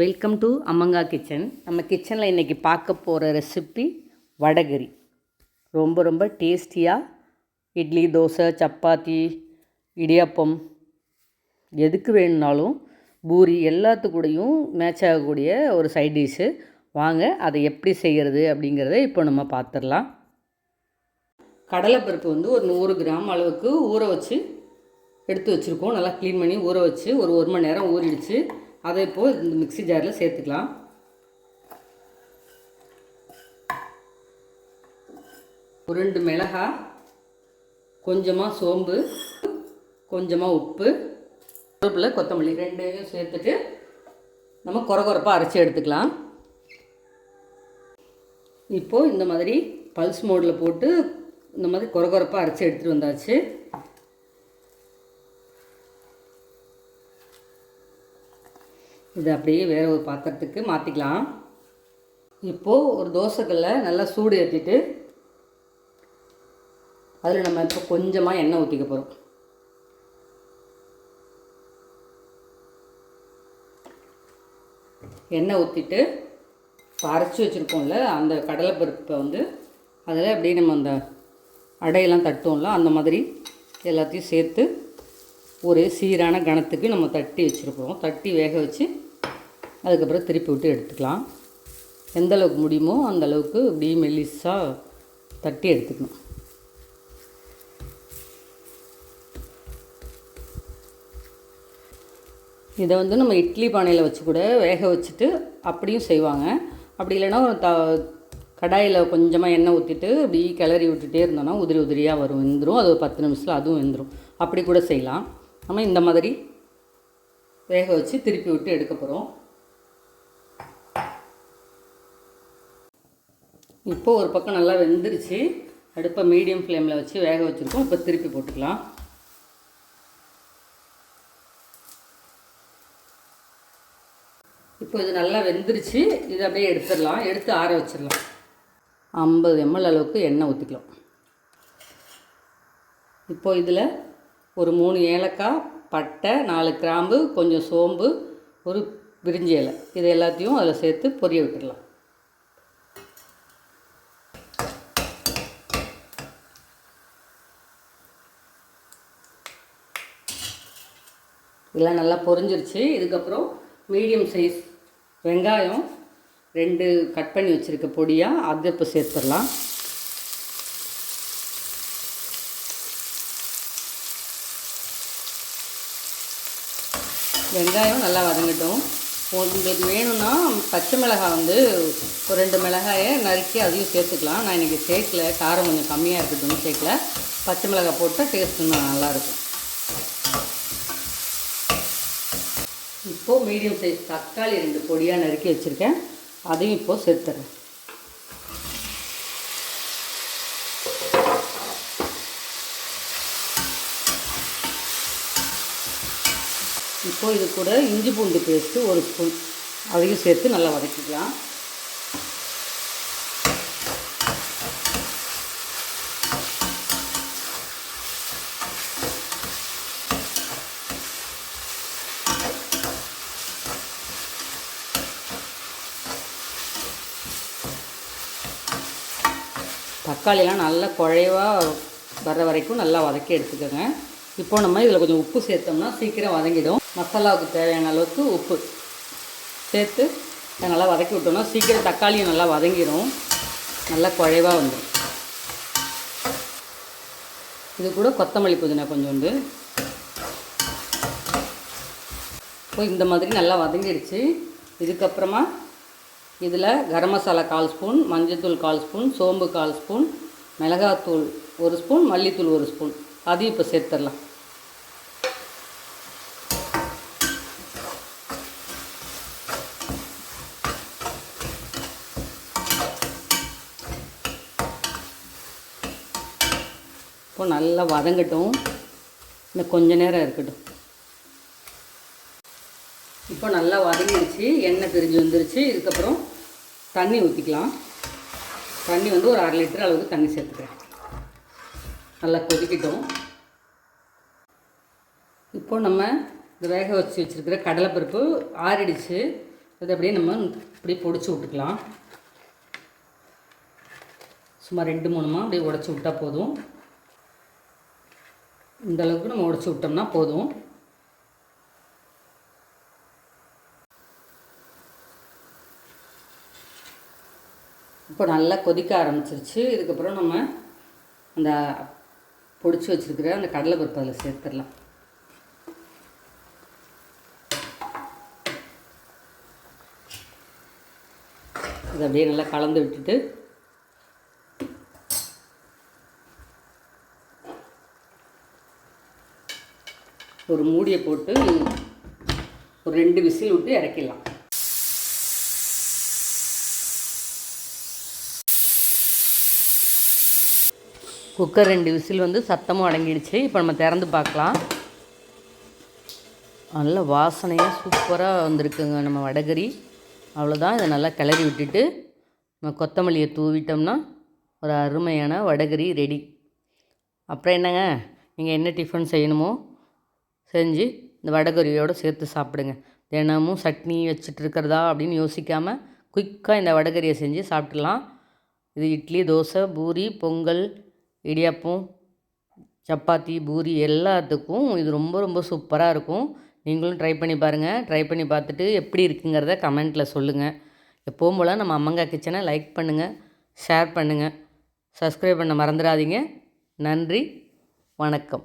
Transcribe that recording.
Welcome to அம்மங்கா kitchen. நம்ம கிச்சனில் இன்றைக்கி பார்க்க போகிற ரெசிபி வடகரி. ரொம்ப ரொம்ப டேஸ்டியாக இட்லி, தோசை, சப்பாத்தி, இடியாப்பம் எதுக்கு வேணும்னாலும், பூரி எல்லாத்துக்கூடையும் மேட்ச் ஆகக்கூடிய ஒரு சைட் டிஷ்ஷு. வாங்க அதை எப்படி செய்கிறது அப்படிங்கிறத இப்போ நம்ம பார்த்துடலாம். கடலைப்பருப்பு ஒரு 100 கிராம் அளவுக்கு ஊற வச்சு எடுத்து வச்சுருக்கோம். நல்லா க்ளீன் பண்ணி ஊற வச்சு ஒரு மணி நேரம் ஊறிடுச்சு. அதை இப்போது இந்த மிக்ஸி ஜாரில் சேர்த்துக்கலாம். ஒரு 2 மிளகாய், கொஞ்சமாக சோம்பு, கொஞ்சமாக உப்பு, கருவேப்பிலை, கொத்தமல்லி ரெண்டையும் சேர்த்துட்டு நம்ம கொரகொரப்பாக அரைச்சி எடுத்துக்கலாம். இப்போது இந்த மாதிரி பல்ஸ் மோடில் போட்டு இந்த மாதிரி கொரகொரப்பாக அரைச்சி எடுத்துகிட்டு வந்தாச்சு. இது அப்படியே வேறு ஒரு பாத்திரத்துக்கு மாற்றிக்கலாம். இப்போது ஒரு தோசைக்கல்லை நல்லா சூடு ஏற்றிட்டு அதில் நம்ம இப்போ கொஞ்சமாக எண்ணெய் ஊற்றிக்க போகிறோம். எண்ணெய் ஊற்றிட்டு அரைச்சி வச்சுருக்கோம்ல அந்த கடலைப்பருப்பை அதில் அப்படியே நம்ம அந்த அடையெல்லாம் தட்டுவோம்ல அந்த மாதிரி எல்லாத்தையும் சேர்த்து ஒரே சீரான கணத்துக்கு நம்ம தட்டி வச்சுருக்கோம். தட்டி வேக வச்சு அதுக்கப்புறம் திருப்பி விட்டு எடுத்துக்கலாம். எந்த அளவுக்கு முடியுமோ அந்த அளவுக்கு இப்படி மெல்லிஸாக தட்டி எடுத்துக்கணும். இதை நம்ம இட்லி பானையில் வச்சு கூட வேக வச்சுட்டு அப்படியும் செய்வாங்க. அப்படி இல்லைன்னா கடாயில் கொஞ்சமாக எண்ணெய் ஊற்றிட்டு இப்படி கிளறி விட்டுட்டே இருந்தோன்னா உதிரி உதிரியாக வரும், வெந்துடும். அது ஒரு 10 நிமிஷத்தில் அதுவும் வெந்துடும். அப்படி கூட செய்யலாம். நம்ம இந்த மாதிரி வேக வச்சு திருப்பி விட்டு எடுக்க போகிறோம். இப்போது ஒரு பக்கம் நல்லா வெந்துருச்சு. அடுப்பை மீடியம் ஃப்ளேமில் வச்சு வேக வச்சுருக்கோம். இப்போ திருப்பி போட்டுக்கலாம். இப்போ இது நல்லா வெந்துருச்சு. இது அப்படியே எடுத்துடலாம். எடுத்து ஆற வச்சிடலாம். 50 ml அளவுக்கு எண்ணெய் ஊற்றிக்கலாம். இப்போது இதில் ஒரு 3 ஏலக்காய், பட்டை, 4 கிராம்பு, கொஞ்சம் சோம்பு, ஒரு பிரிஞ்சி இலை, இது எல்லாத்தையும் அதில் சேர்த்து பொரிய விட்டுடலாம். இதெல்லாம் நல்லா பொரிஞ்சிருச்சு. இதுக்கப்புறம் மீடியம் சைஸ் வெங்காயம் 2 கட் பண்ணி வச்சுருக்க பொடியாக அதை இப்போ சேர்த்துடலாம். வெங்காயம் நல்லா வதங்கட்டும். உங்களுக்கு வேணும்னா பச்சை மிளகாய் ஒரு 2 மிளகாயை நறுக்கி அதையும் சேர்த்துக்கலாம். நான் இன்றைக்கி சேர்க்கல, காரம் கொஞ்சம் கம்மியாக இருக்கட்டும்னு சேர்க்கல. பச்சை மிளகாய் போட்டால் டேஸ்ட்டு நல்லாயிருக்கும். இப்போது மீடியம் சைஸ் தக்காளி 2 பொடியாக நறுக்கி வச்சுருக்கேன். அதையும் இப்போது சேர்த்துறேன். இப்போது இது கூட இஞ்சி பூண்டு பேஸ்ட்டு 1 ஸ்பூன் அதையும் சேர்த்து நல்லா வதக்கிக்கலாம். தக்காளியெல்லாம் நல்லா குழைவாக வர்ற வரைக்கும் நல்லா வதக்கி எடுத்துக்கோங்க. இப்போ நம்ம இதில் கொஞ்சம் உப்பு சேர்த்தோம்னா சீக்கிரம் வதங்கிடும். மசாலாவுக்கு தேவையான அளவுக்கு உப்பு சேர்த்து நல்லா வதக்கி விட்டோம்னா சீக்கிரம் தக்காளியும் நல்லா வதங்கிடும், நல்லா குழைவாக வந்துடும். இது கூட கொத்தமல்லி புதினா கொஞ்சோண்டு. இப்போ இந்த மாதிரி நல்லா வதங்கிடுச்சு. இதுக்கப்புறமா இதில் கரம் மசாலா 1/4 ஸ்பூன், மஞ்சள்தூள் 1/4 ஸ்பூன், சோம்பு 1/4 ஸ்பூன், மிளகாத்தூள் 1 ஸ்பூன், மல்லித்தூள் 1 ஸ்பூன் அதையும் இப்போ சேர்த்துடலாம். இப்போ நல்லா வதங்கட்டும். இன்னும் கொஞ்ச நேரம் இருக்கட்டும். இப்போ நல்லா வதங்கிடுச்சு, எண்ணெய் பிரிஞ்சு வந்துருச்சு. இதுக்கப்புறம் தண்ணி ஊற்றிக்கலாம். தண்ணி ஒரு 1/2 லிட்டர் அளவுக்கு தண்ணி சேர்த்துக்கிறேன். நல்லா கொதிக்கட்டும். இப்போ நம்ம இந்த வேக வச்சுருக்கிற கடலைப்பருப்பு ஆறிடுச்சு. இதை அப்படியே நம்ம அப்படியே பொடிச்சு விட்டுக்கலாம். சும்மா 2-3 அப்படியே உடச்சி விட்டால் போதும். இந்த அளவுக்கு நம்ம உடச்சி விட்டோம்னா போதும். இப்போ நல்லா கொதிக்க ஆரம்பிச்சிருச்சு. இதுக்கப்புறம் நம்ம அந்த பொடிச்சு வச்சுருக்கிற அந்த கடலைப்பருப்பு அதில் சேர்த்துடலாம். இதை அப்படியே நல்லா கலந்து விட்டுட்டு ஒரு மூடியை போட்டு ஒரு 2 விசில் விட்டு இறக்கிடலாம். குக்கர் 2 விசில் வந்து சத்தமும் அடங்கிடுச்சு. இப்போ நம்ம திறந்து பார்க்கலாம். நல்ல வாசனையாக சூப்பராக வந்திருக்குங்க நம்ம வடைகறி. அவ்வளோதான். இதை நல்லா கிளறி விட்டுட்டு நம்ம கொத்தமல்லியை தூவிட்டோம்னா ஒரு அருமையான வடைகறி ரெடி. அப்புறம் என்னங்க, நீங்கள் என்ன டிஃபன் செய்யணுமோ செஞ்சு இந்த வடைகறியோடு சேர்த்து சாப்பிடுங்க. தினமும் சட்னி வச்சுட்டு இருக்கிறதா அப்படின்னு யோசிக்காமல் குயிக்காக இந்த வடைகறியை செஞ்சு சாப்பிட்லாம். இது இட்லி, தோசை, பூரி, பொங்கல், இடியாப்பம், சப்பாத்தி, பூரி எல்லாத்துக்கும் இது ரொம்ப ரொம்ப சூப்பராக இருக்கும். நீங்களும் ட்ரை பண்ணி பாருங்கள். ட்ரை பண்ணி பார்த்துட்டு எப்படி இருக்குங்கிறத கமெண்ட்டில் சொல்லுங்கள். எப்போவும் போல் நம்ம அம்மங்கா கிச்சனை லைக் பண்ணுங்கள், ஷேர் பண்ணுங்கள், சப்ஸ்கிரைப் பண்ண மறந்துடாதீங்க. நன்றி, வணக்கம்.